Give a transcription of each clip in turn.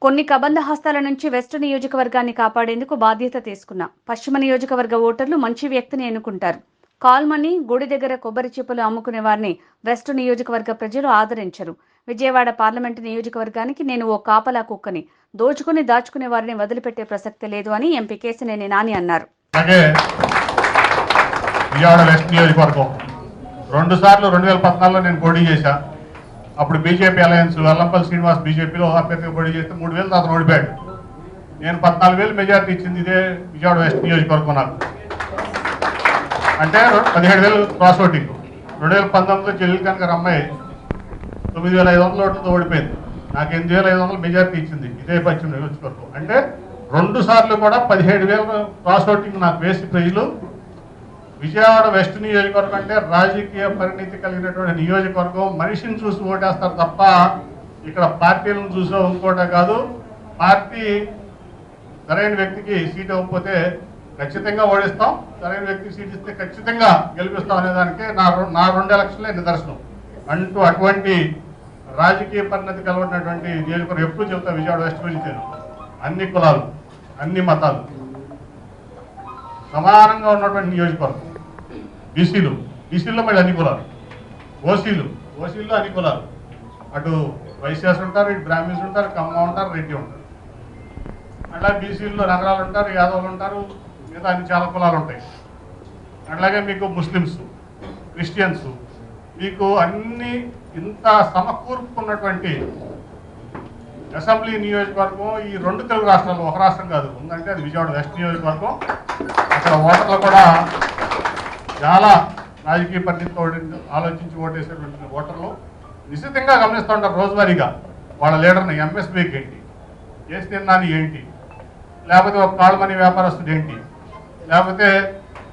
కొన్ని కబంధ హస్తాల నుంచి వెస్ట్ నియోజకవర్గాన్ని కాపాడేందుకు బాధ్యత తీసుకున్నా. పశ్చిమ నియోజకవర్గ ఓటర్లు మంచి వ్యక్తిని ఎన్నుకుంటారు. కాల్మని, గుడి దగ్గర కొబ్బరి చిప్పలు అమ్ముకునే వారిని వెస్ట్ నియోజకవర్గ ప్రజలు ఆదరించరు. విజయవాడ పార్లమెంటు నియోజకవర్గానికి నేను ఓ కాపలా కుక్కని. దోచుకుని దాచుకునే వారిని వదిలిపెట్టే ప్రసక్తి లేదు అని ఎంపీ కేశినేని నాని అన్నారు. రెండు సార్లు 2014లో నేను పోటీ చేశా. అప్పుడు బీజేపీ అలయన్స్ వెల్లంపల్లి శ్రీనివాస్ బీజేపీలో అభ్యర్థిగా పోటీ చేస్తే 3,000 అతను ఓడిపోయాడు. నేను 14,000 మెజార్టీ ఇచ్చింది ఇదే విజయవాడ వెస్ట్ నియోజకవర్గం నాకు. అంటే 17,000 క్రాస్ ఓటింగ్. 2019లో జలీల్ ఖాన్ గారు అమ్మాయి 9,500 ఓట్లతో ఓడిపోయింది. నాకు 8,500 మెజార్టీ ఇచ్చింది ఇదే పశ్చిమ నియోజకవర్గం. అంటే 2 సార్లు కూడా 17,000 క్రాస్ ఓటింగ్ నాకు వేసి ప్రజలు విజయవాడ వెస్ట్ నియోజకవర్గం అంటే రాజకీయ పరిణితి కలిగినటువంటి నియోజకవర్గం. మనిషిని చూసి ఓటేస్తారు తప్ప ఇక్కడ పార్టీలను చూసో ఇంకోటే కాదు. పార్టీ సరైన వ్యక్తికి సీట్ ఇవ్వకపోతే ఖచ్చితంగా ఓడిస్తాం, సరైన వ్యక్తికి సీట్ ఇస్తే ఖచ్చితంగా గెలిపిస్తాం అనేదానికి నా 2 ఎలక్షన్లే నిదర్శనం. అటువంటి రాజకీయ పరిణతి కలిగినటువంటి నియోజకవర్గం ఎప్పుడు చెబుతా విజయవాడ వెస్ట్ గురించి. అన్ని కులాలు, అన్ని మతాలు సమానంగా ఉన్నటువంటి నియోజకవర్గం. బీసీలో మళ్ళీ అన్ని కులాలు, ఓసీలో అన్ని కులాలు. అటు వైశ్యాస్ ఉంటారు, ఇటు బ్రాహ్మణ్స్ ఉంటారు, కమ్మ ఉంటారు, రెడ్డి ఉంటారు. అట్లా బీసీల్లో నగరాలు ఉంటారు, యాదవులు ఉంటారు, మిగతా అన్ని చాలా కులాలు ఉంటాయి. అట్లాగే మీకు ముస్లిమ్స్, క్రిస్టియన్స్, మీకు అన్ని ఇంత సమకూర్పుకున్నటువంటి అసెంబ్లీ నియోజకవర్గం ఈ 2 తెలుగు రాష్ట్రాల్లో, ఒక రాష్ట్రం కాదు ఉందంటే అది విజయవాడ వెస్ట్ నియోజకవర్గం. అక్కడ ఓటర్లు కూడా చాలా రాజకీయ పరిస్థితితో ఆలోచించి ఓటేసేటువంటి ఓటర్లు నిశ్చితంగా గమనిస్తూ ఉంటారు రోజువారీగా వాళ్ళ లీడర్ని. ఎంఎస్బీకి ఏంటి, కేసీఆర్ నాని ఏంటి, లేకపోతే ఒక కాల్మని వ్యాపారస్తుడు ఏంటి, లేకపోతే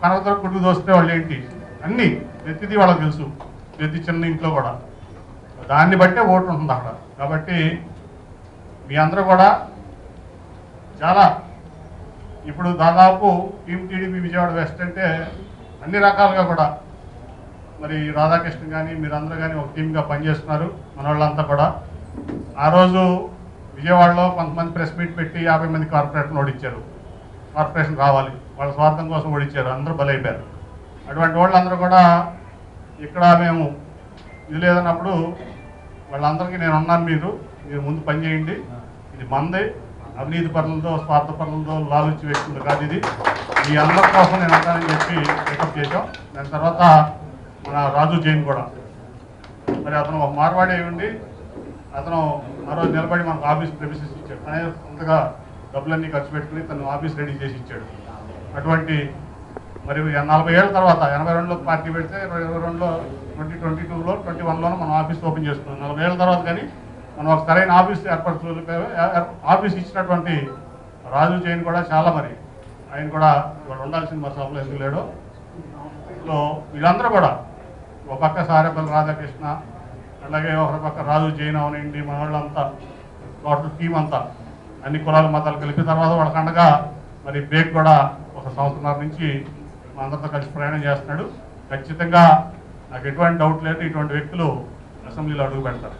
కనవతల గుడ్డు దోస్తే వాళ్ళు ఏంటి, అన్నీ ప్రతిదీ వాళ్ళకి తెలుసు. ప్రతి చిన్న ఇంట్లో కూడా దాన్ని బట్టే ఓటు ఉంటుంది అక్కడ. కాబట్టి మీ అందరూ కూడా చాలా ఇప్పుడు దాదాపు టీమ్ టీడీపీ విజయవాడ వెస్ట్ అంటే అన్ని రకాలుగా కూడా మరి రాధాకృష్ణ కానీ మీరందరూ కానీ ఒక టీమ్గా పనిచేస్తున్నారు మన వాళ్ళంతా కూడా. ఆ రోజు విజయవాడలో కొంతమంది ప్రెస్ మీట్ పెట్టి 50 మంది కార్పొరేషన్ ఓడించారు. కార్పొరేషన్ రావాలి వాళ్ళ స్వార్థం కోసం ఓడించారు, అందరూ బలైపోయారు. అటువంటి వాళ్ళందరూ కూడా ఇక్కడ మేము ఇది లేదన్నప్పుడు వాళ్ళందరికీ నేను ఉన్నాను, మీరు ముందు పని చేయండి, ఇది మందే, అవినీతి పనులతో స్వార్థ పనులతో లాలుచి వ్యక్తులు కాదు, ఇది మీ అందరి కోసం నేను ఉంటానని చెప్పి పికప్ చేశాం. దాని తర్వాత మన రాజు జైన్ కూడా మరి అతను ఒక మార్వాడి అయి ఉండి అతను ఆ రోజు నిలబడి మనకు ఆఫీస్ ప్రెమిసెస్ ఇచ్చాడు. అనే అంతగా డబ్బులన్నీ ఖర్చు పెట్టుకుని తను ఆఫీస్ రెడీ చేసి ఇచ్చాడు. అటువంటి మరి 40 ఏళ్ళ తర్వాత 82లో పార్టీ పెడితే 22లో 2022లో 21లోనూ మనం ఆఫీస్ ఓపెన్ చేసుకున్నాం. 40 ఏళ్ళ తర్వాత కానీ మనం ఒక సరైన ఆఫీస్ ఆఫీస్ ఇచ్చినటువంటి రాజు జైన్ కూడా చాలా మరి ఆయన కూడా వాళ్ళు ఉండాల్సిన మా సభలో ఎందుకు లేడో. సో వీళ్ళందరూ కూడా ఒక పక్క సారేపల్లి రాధాకృష్ణ, అలాగే ఒక పక్క రాజు జైన్ అవనండి, మన వాళ్ళంతా టోటల్ టీం అంతా అన్ని కులాల మతాలు కలిపి తర్వాత వాళ్ళకి అండగా మరి బేగ్ కూడా 1 సంవత్సరాల నుంచి మా అందరితో కలిసి ప్రయాణం చేస్తున్నాడు. ఖచ్చితంగా నాకు ఎటువంటి డౌట్ లేదు ఇటువంటి వ్యక్తులు అసెంబ్లీలో అడుగు పెడతారు.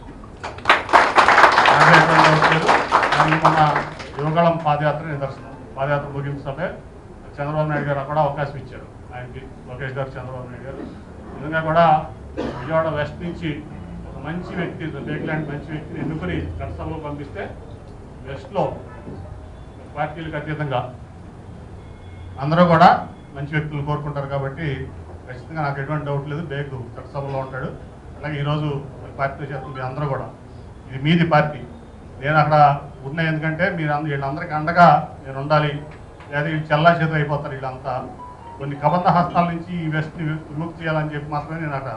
మన యువగళం పాదయాత్ర నిదర్శనం. పాదయాత్ర ముగింపు సభ చంద్రబాబు నాయుడు గారు కూడా అవకాశం ఇచ్చారు ఆయనకి, లోకేష్ గారు, చంద్రబాబు నాయుడు గారు. నిజంగా కూడా విజయవాడ వెస్ట్ నుంచి ఒక మంచి వ్యక్తి, బేగ్ లాంటి మంచి వ్యక్తిని ఎన్నుకొని చట్టసభలో పంపిస్తే వెస్ట్లో పార్టీలకు అతీతంగా అందరూ కూడా మంచి వ్యక్తులు కోరుకుంటారు. కాబట్టి ఖచ్చితంగా నాకు ఎటువంటి డౌట్ లేదు, బేగ్ చట్టసభలో ఉంటాడు. అలాగే ఈరోజు పార్టీ చేస్తుంది అందరూ కూడా ఇది మీది పార్టీ, నేను అక్కడ ఉన్నాయి ఎందుకంటే మీరు వీళ్ళందరికీ అండగా నేను ఉండాలి, లేదా వీళ్ళు చెల్లా చేతులు అయిపోతారు వీళ్ళంతా. కొన్ని కబంధ హస్తాల నుంచి ఈ వెస్ట్ని విముక్తి చేయాలని చెప్పి మాత్రమే నేను అక్కడ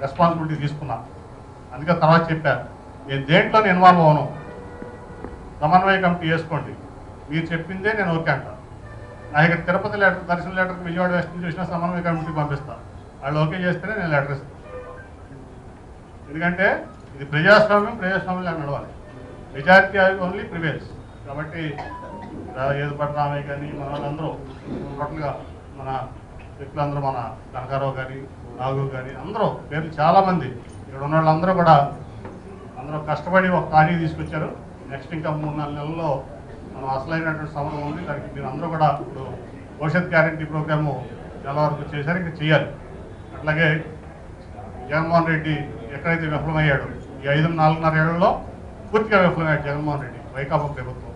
రెస్పాన్సిబిలిటీ తీసుకున్నాను. అందుకే తర్వాత చెప్పాను నేను దేంట్లో ఇన్వాల్వ్ అవను, సమన్వయ కమిటీ వేసుకోండి, మీరు చెప్పిందే నేను ఓకే అంటాను. నా ఇక్కడ తిరుపతి లెటర్, దర్శన లెటర్కి విజయవాడ వెస్ట్ నుంచి చూసినా సమన్వయ కమిటీకి పంపిస్తాను. వాళ్ళు ఓకే చేస్తేనే నేను లెటర్ ఇస్తాను. ఎందుకంటే ఇది ప్రజాస్వామ్యంలో నడవాలి, మెజారిటీ ఓన్లీ ప్రివేల్స్. కాబట్టి ఏదుపట్టి రామయ్య కానీ మన వాళ్ళందరూ టోటల్గా మన వ్యక్తులందరూ, మన కనకారావు కానీ నాగు కానీ అందరూ పేర్లు చాలామంది ఇక్కడ ఉన్న వాళ్ళందరూ కూడా అందరూ కష్టపడి ఒక ఖాళీ తీసుకొచ్చారు. నెక్స్ట్ ఇంకా 3-4 నెలల్లో మనం అసలైనటువంటి సమరం ఉంది. దానికి మీరు అందరూ కూడా ఇప్పుడు భవిష్యత్ గ్యారంటీ ప్రోగ్రాము చాలా వరకు చేశారు, ఇంకా చేయాలి. అట్లాగే జగన్మోహన్ రెడ్డి ఎక్కడైతే విఫలమయ్యాడో ఈ 4.5 ఏళ్లలో పూర్తిగా విఫలమయ్యాడు జగన్మోహన్ రెడ్డి వైకాపా ప్రభుత్వం.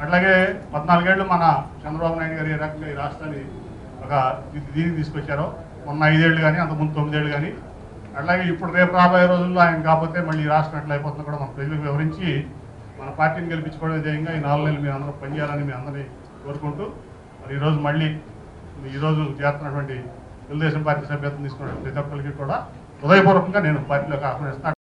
అట్లాగే 14 ఏళ్ళు మన చంద్రబాబు నాయుడు గారు ఏ రకంగా ఈ రాష్ట్రాన్ని ఒక దీనికి తీసుకొచ్చారో, మొన్న 5 ఏళ్ళు కానీ అంతకుముందు 9 ఏళ్ళు కానీ, అట్లాగే ఇప్పుడు రేపు రాబోయే రోజుల్లో ఆయన కాకపోతే మళ్ళీ ఈ రాష్ట్రం ఎట్లా అయిపోతుందో కూడా మన ప్రజలకు వివరించి మన పార్టీని గెలిపించుకోవడం ధ్యేయంగా ఈ 4 నెలలు మీరు అందరూ పనిచేయాలని మీ అందరినీ కోరుకుంటూ, మరి ఈరోజు చేస్తున్నటువంటి తెలుగుదేశం పార్టీ సభ్యత్వం తీసుకున్న ప్రతి ఒక్కరికి కూడా హృదయపూర్వకంగా నేను పార్టీలోకి ఆహ్వానిస్తాను.